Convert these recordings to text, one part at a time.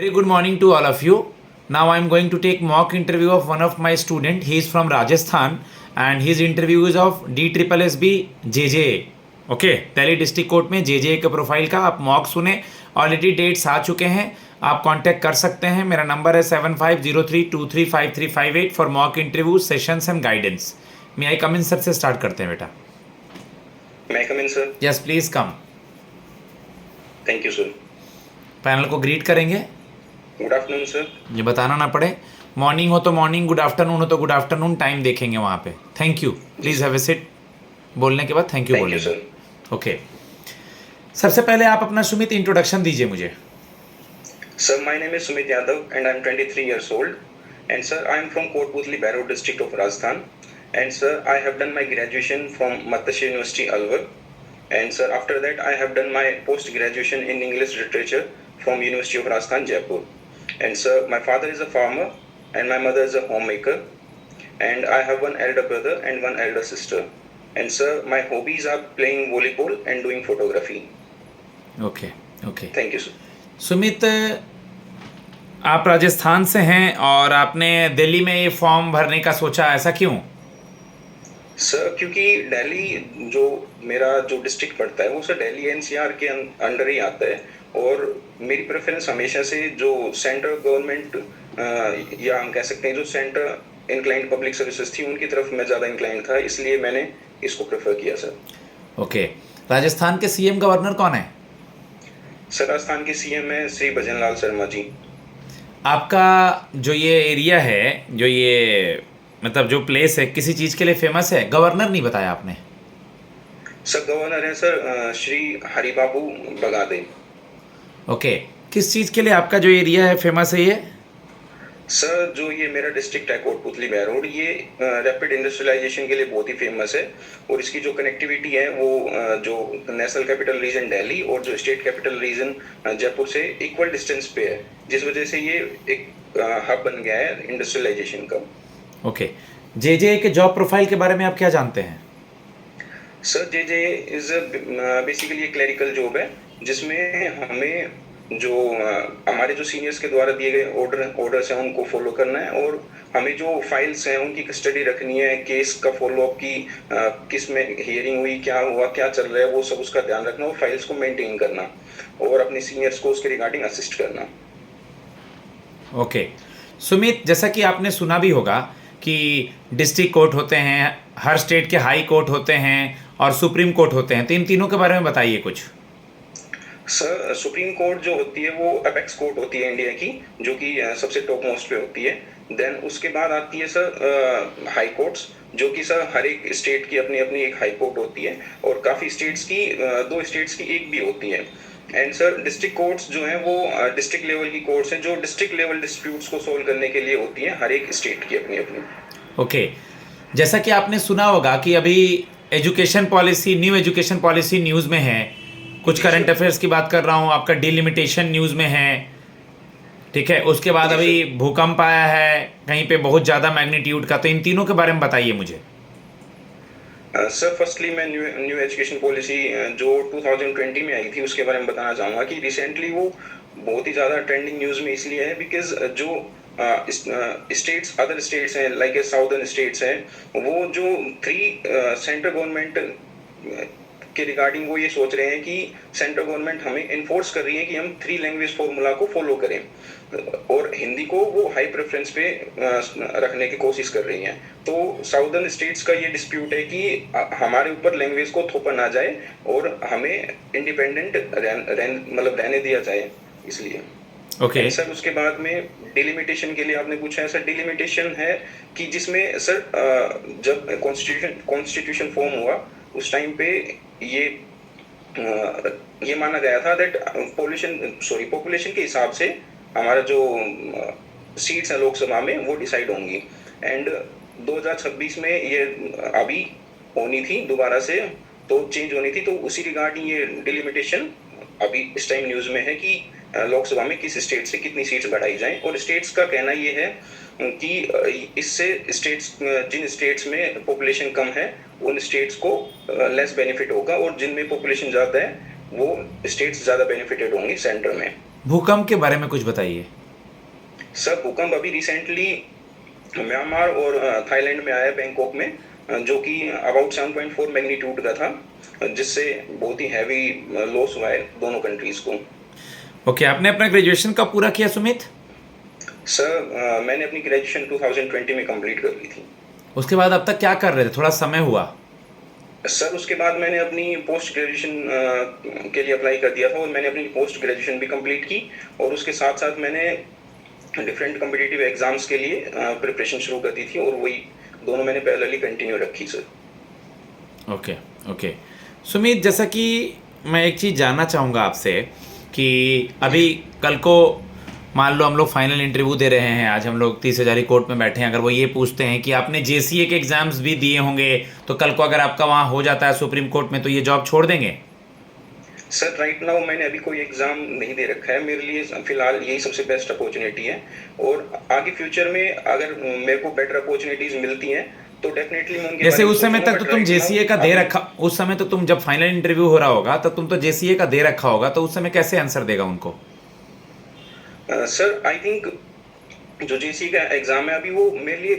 Very good morning to all of you. Now I am going to take mock interview of one of my student. He is from Rajasthan and his interview is of DSSB JJA. Okay, Delhi district court में JJA के profile का आप mock सुने. Already dates आ चुके हैं. आप contact कर सकते हैं. मेरा नंबर है 7503235358 for mock interview sessions and guidance. May I come in sir से स्टार्ट करते हैं बेटा. May I come in, sir? Yes please come. Thank you, sir. Panel को ग्रीट करेंगे. Good afternoon, sir. ये बताना ना पड़े. मॉर्निंग हो तो मॉर्निंग, गुड आफ्टरनून हो तो गुड आफ्टरनून. टाइम देखेंगे वहाँ पे. Thank you. Please have a seat. बोलने के बाद थैंक यू Thank you, बोलेंगे. sir. ओके. सबसे पहले आप अपना सुमित इंट्रोडक्शन दीजिए मुझे. Sir, my name is Sumit Yadav and I'm 23 years old. And sir, I'm from Kotputli, Behror district of Rajasthan. And sir, I have done my graduation from Matsya University, Alwar. And sir, after that, I have done my post-graduation in English literature from University of Rajasthan, Jaipur. And sir, my father is a farmer and my mother is a homemaker. And I have one elder brother and one elder sister. And sir, my hobbies are playing volleyball and doing photography. Okay okay. Thank you, sir. Sumit, आप राजस्थान से हैं और आपने दिल्ली में ये form भरने का सोचा, ऐसा क्यों? सर, क्योंकि दिल्ली जो मेरा जो डिस्ट्रिक्ट पड़ता है वो सर दिल्ली एनसीआर के अंडर ही आता है. और मेरी प्रेफरेंस हमेशा से जो सेंट्रल गवर्नमेंट या हम कह सकते हैं जो सेंटर इंक्लाइंड पब्लिक सर्विसेज थी उनकी तरफ मैं ज़्यादा इंक्लाइंड था, इसलिए मैंने इसको प्रेफर किया सर. ओके. राजस्थान के सीएम गवर्नर कौन है? सर, राजस्थान के सीएम है श्री भजन लाल शर्मा जी. आपका जो ये एरिया है, जो ये मतलब जो प्लेस है, किसी चीज़ के लिए फेमस है? गवर्नर नहीं बताया आपने. सर, गवर्नर है सर श्री हरिबाबू बगादे. ओके. किस चीज़ के लिए आपका जो एरिया है फेमस है ये? सर, जो ये मेरा डिस्ट्रिक्ट है कोटपुतली बेहरोड, ये रैपिड इंडस्ट्रियलाइजेशन के लिए बहुत ही फेमस है. और इसकी जो कनेक्टिविटी है वो जो नेशनल कैपिटल रीजन दिल्ली और जो स्टेट कैपिटल रीजन जयपुर से इक्वल डिस्टेंस पे है, जिस वजह से ये एक हब बन गया है इंडस्ट्रियलाइजेशन का. ओके. JJA के जॉब प्रोफाइल के बारे में आप क्या जानते हैं? सर, JJA इज बेसिकली एक क्लरिकल जॉब है जिसमें हमें जो हमारे जो सीनियर्स के द्वारा दिए गए ऑर्डर्स हैं उनको फॉलो करना है. और हमें जो फाइल्स हैं उनकी कस्टडी रखनी है, केस का फॉलोअप की किस में हियरिंग हुई, क्या हुआ, क्या चल रहा है, वो सब उसका ध्यान रखना और फाइल्स को मेंटेन करना और अपने सीनियर्स को उसके रिगार्डिंग असिस्ट करना. ओके. सुमित, जैसा कि आपने सुना भी होगा कि डिस्ट्रिक्ट कोर्ट होते हैं, हर स्टेट के हाई कोर्ट होते हैं और सुप्रीम कोर्ट होते हैं, तो इन तीनों के बारे में बताइए कुछ. सर, सुप्रीम कोर्ट जो होती है वो अपेक्स कोर्ट होती है इंडिया की, जो कि सबसे टॉप मोस्ट पे होती है. देन उसके बाद आती है सर हाई कोर्ट्स, जो कि सर हर एक स्टेट की अपनी अपनी एक हाई कोर्ट होती है और काफ़ी स्टेट्स की दो स्टेट्स की एक भी होती है. एंड सर, डिस्ट्रिक्ट कोर्ट्स जो हैं वो डिस्ट्रिक्ट लेवल की कोर्ट्स हैं जो डिस्ट्रिक्ट लेवल डिस्प्यूट्स को सोल्व करने के लिए होती हैं, हर एक स्टेट की अपनी अपनी. ओके. जैसा कि आपने सुना होगा कि अभी education policy, new education policy news में है. कुछ करंट अफेयर्स की बात कर रहा हूँ, आपका डिलिमिटेशन न्यूज़ में है. ठीक है. उसके बाद अभी भूकंप आया है कहीं पे बहुत ज़्यादा मैग्नीट्यूड का, तो इन तीनों के बारे में बताइए मुझे. सर, फर्स्टली मैं न्यू एजुकेशन पॉलिसी जो 2020 में आई थी उसके बारे में बताना चाहूँगा कि रिसेंटली वो बहुत ही ज़्यादा ट्रेंडिंग न्यूज़ में इसलिए है बिकॉज जो स्टेट्स अदर स्टेट्स हैं लाइक साउदर्न स्टेट्स हैं, वो जो 3 सेंट्रल गवर्नमेंट के रिगार्डिंग वो ये सोच रहे हैं कि सेंट्रल गवर्नमेंट हमें इन्फोर्स कर रही है कि हम 3 लैंग्वेज फॉर्मूला को फॉलो करें और हिंदी को वो हाई प्रेफरेंस पे रखने की कोशिश कर रही हैं. तो साउदर्न स्टेट्स का ये डिस्प्यूट है कि हमारे ऊपर लैंग्वेज को थोपा ना जाए और हमें इंडिपेंडेंट मतलब रहने दिया जाए, इसलिए. ओके. सर, उसके बाद में डिलिमिटेशन के लिए आपने पूछा है. सर, डिलिमिटेशन है कि जिसमें सर जब कॉन्स्टिट्यूशन फॉर्म हुआ उस टाइम पे ये माना गया था दैट पॉपुलेशन के हिसाब से हमारा जो सीट्स हैं लोकसभा में वो डिसाइड होंगी. एंड 2026 में ये अभी होनी थी दोबारा से, तो चेंज होनी थी. तो उसी रिगार्डिंग ये डिलिमिटेशन अभी इस टाइम न्यूज़ में है कि लोकसभा में किस स्टेट से कितनी सीट्स बढ़ाई जाएं. और स्टेट्स का कहना ये है कि इससे जिन स्टेट्स में पॉपुलेशन कम है उन स्टेट्स को लेस बेनिफिट होगा और जिनमें पॉपुलेशन ज़्यादा है वो स्टेट्स ज़्यादा बेनिफिटेड होंगे सेंटर में. भूकंप के बारे में कुछ बताइए। सर भूकंप अभी रिसेंटली म्यांमार और थाईलैंड में आया, बैंकॉक में, जो कि अबाउट 7.4 मैग्नीट्यूड का था, जिससे बहुत ही हैवी लॉस हुआ है दोनों कंट्रीज को। ओके, आपने अपना ग्रेजुएशन कब पूरा किया सुमित? सर मैंने अपनी ग्रेजुएशन 2020 में कंप्लीट कर ली थी। उसके बाद अब तक क्या कर रहे थे? थोड़ा समय हुआ। सर उसके बाद मैंने अपनी पोस्ट ग्रेजुएशन के लिए अप्लाई कर दिया था और मैंने अपनी पोस्ट ग्रेजुएशन भी कंप्लीट की, और उसके साथ साथ मैंने डिफरेंट कॉम्पिटिटिव एग्जाम्स के लिए प्रिपरेशन शुरू कर दी थी, और वही दोनों मैंने पैरेलली कंटिन्यू रखी सर। ओके ओके सुमित, जैसा कि मैं एक चीज़ जानना चाहूँगा आपसे कि अभी कल को मान लो हम लोग फाइनल इंटरव्यू दे रहे हैं, आज हम लोग 30 हज़ारी कोर्ट में बैठे हैं, अगर वो ये पूछते हैं कि आपने जेसीए के एग्ज़ाम्स भी दिए होंगे, तो कल को अगर आपका वहाँ हो जाता है सुप्रीम कोर्ट में, तो ये जॉब छोड़ देंगे? सर राइट नाउ मैंने अभी कोई एग्जाम नहीं दे रखा है, मेरे लिए फिलहाल यही सबसे बेस्ट अपॉर्चुनिटी है, और आगे फ्यूचर में अगर मेरे को बेटर अपॉर्चुनिटीज मिलती हैं तो डेफिनेटली मैं उनके जैसे बारे में उस समय सोचूंगा, तक तो but तुम right जेसीए now का दे अभी- रखा, उस समय तो तुम जब फाइनल इंटरव्यू हो रहा होगा तो तुम तो जेसीए का दे रखा होगा, तो उस समय कैसे आंसर देगा उनको? सर आई थिंक जो जेसी का एग्जाम है अभी वो मेरे लिए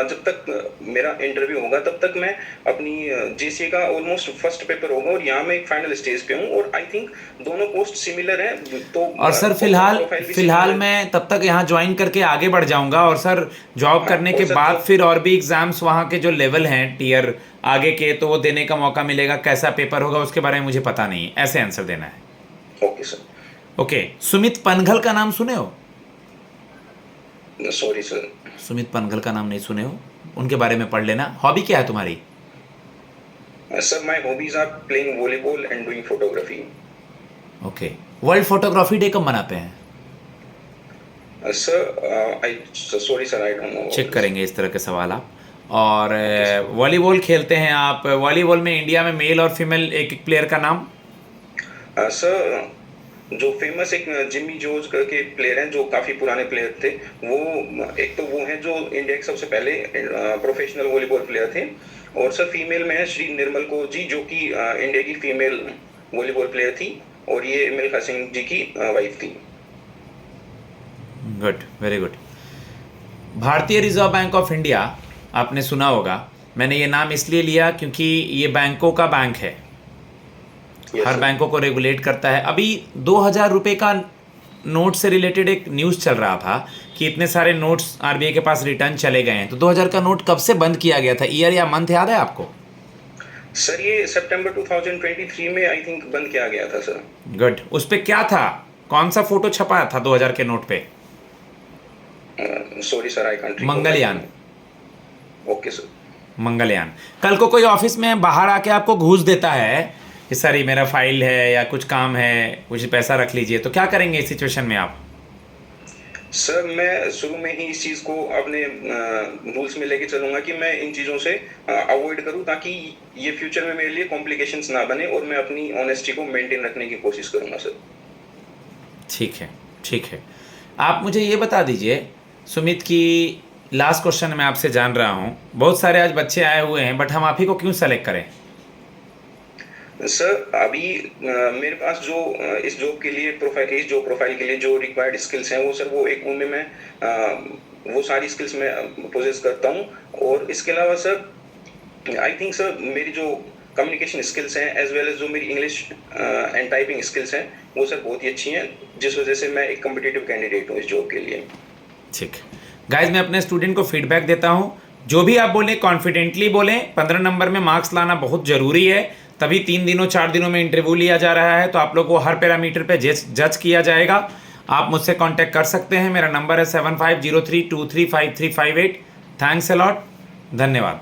जब तक मेरा इंटरव्यू होगा तब तक मैं अपनी जेसी का ऑलमोस्ट फर्स्ट पेपर होगा, और यहाँ मैं एक फाइनल स्टेज पे हूँ, और आई थिंक दोनों पोस्ट सिमिलर हैं, तो और सर फिलहाल मैं तब तक यहाँ ज्वाइन करके आगे बढ़ जाऊंगा, और सर जॉब करने के बाद फिर और भी एग्जाम्स वहाँ के जो लेवल हैं टीयर आगे के, तो वो देने का मौका मिलेगा। कैसा पेपर होगा उसके बारे में मुझे पता नहीं है, ऐसे आंसर देना है। Okay sir. ओके, सुमित पनघल का नाम सुने हो? Sorry sir. सुमित पनघल का नाम नहीं सुने हो, उनके बारे में पढ़ लेना। हॉबी क्या है तुम्हारी? Sir my hobbies are playing volleyball and doing photography. Okay, world photography day कब मनाते हैं? Sir I sorry sir I don't know. Check करेंगे इस तरह के सवाल आप। और वॉलीबॉल खेलते हैं आप, वॉलीबॉल में इंडिया में मेल और फीमेल एक एक प्लेयर का नाम? सर जो फेमस एक जिमी जोज करके प्लेयर हैं, जो काफी पुराने प्लेयर थे, वो एक तो वो हैं जो इंडिया के सबसे पहले प्रोफेशनल वॉलीबॉल प्लेयर थे, और सर फीमेल में है श्री निर्मल कौर जी, जो कि इंडिया की फीमेल वॉलीबॉल प्लेयर थी, और ये मिल्खा सिंह जी की वाइफ थी। Good, very good. भारतीय रिजर्व बैंक ऑफ इंडिया आपने सुना होगा, मैंने ये नाम इसलिए लिया क्योंकि ये बैंकों का बैंक है, हर बैंकों को रेगुलेट करता है। अभी 2000 रुपये का नोट से रिलेटेड एक न्यूज़ चल रहा था कि इतने सारे नोट्स आरबीआई के पास रिटर्न चले गए हैं, तो 2000 का नोट कब से बंद किया गया था? ईयर या मंथ याद है आपको? सर ये सितंबर 2023 में आई थिंक बंद किया गया था सर। गुड। उस पे क्या था, कौन सा फोटो छपा था 2000 के नोट पे? Sorry sir I can't. Mangalyaan. Okay sir. Mangalyaan. कल को कोई ऑफिस में बाहर आके आपको घूस देता है कि सर ये मेरा फाइल है या कुछ काम है, कुछ पैसा रख लीजिए, तो क्या करेंगे इस सिचुएशन में आप? सर मैं शुरू में ही इस चीज़ को अपने रूल्स में लेके चलूंगा कि मैं इन चीज़ों से अवॉइड करूं, ताकि ये फ्यूचर में मेरे लिए कॉम्प्लिकेशंस ना बने, और मैं अपनी ऑनेस्टी को मेंटेन रखने की कोशिश करूंगा सर। ठीक है, ठीक है। आप मुझे ये बता दीजिए सुमित की लास्ट क्वेश्चन मैं आपसे जान रहा हूँ, बहुत सारे आज बच्चे आए हुए हैं, बट हम आप ही को क्यों सेलेक्ट करें? सर अभी मेरे पास जो इस जॉब के लिए प्रोफाइल के लिए जो रिक्वायर्ड स्किल्स हैं, वो सर वो एक उनमें मैं वो सारी स्किल्स मैं पोजेस करता हूँ, और इसके अलावा सर आई थिंक सर मेरी जो कम्युनिकेशन स्किल्स हैं एज वेल एज जो मेरी इंग्लिश एंड टाइपिंग स्किल्स हैं, वो सर बहुत ही अच्छी हैं, जिस वजह से मैं एक कम्पिटिटिव कैंडिडेट हूँ इस जॉब के लिए। ठीक। गाइज मैं अपने स्टूडेंट को फीडबैक देता हूँ, जो भी आप बोलें कॉन्फिडेंटली बोलें। 15 नंबर में मार्क्स लाना बहुत ज़रूरी है, तभी 3 दिनों 4 दिनों में इंटरव्यू लिया जा रहा है, तो आप लोग को हर पैरामीटर पे जज किया जाएगा। आप मुझसे कांटेक्ट कर सकते हैं, मेरा नंबर है 7503235358। थैंक्स अ लॉट, धन्यवाद।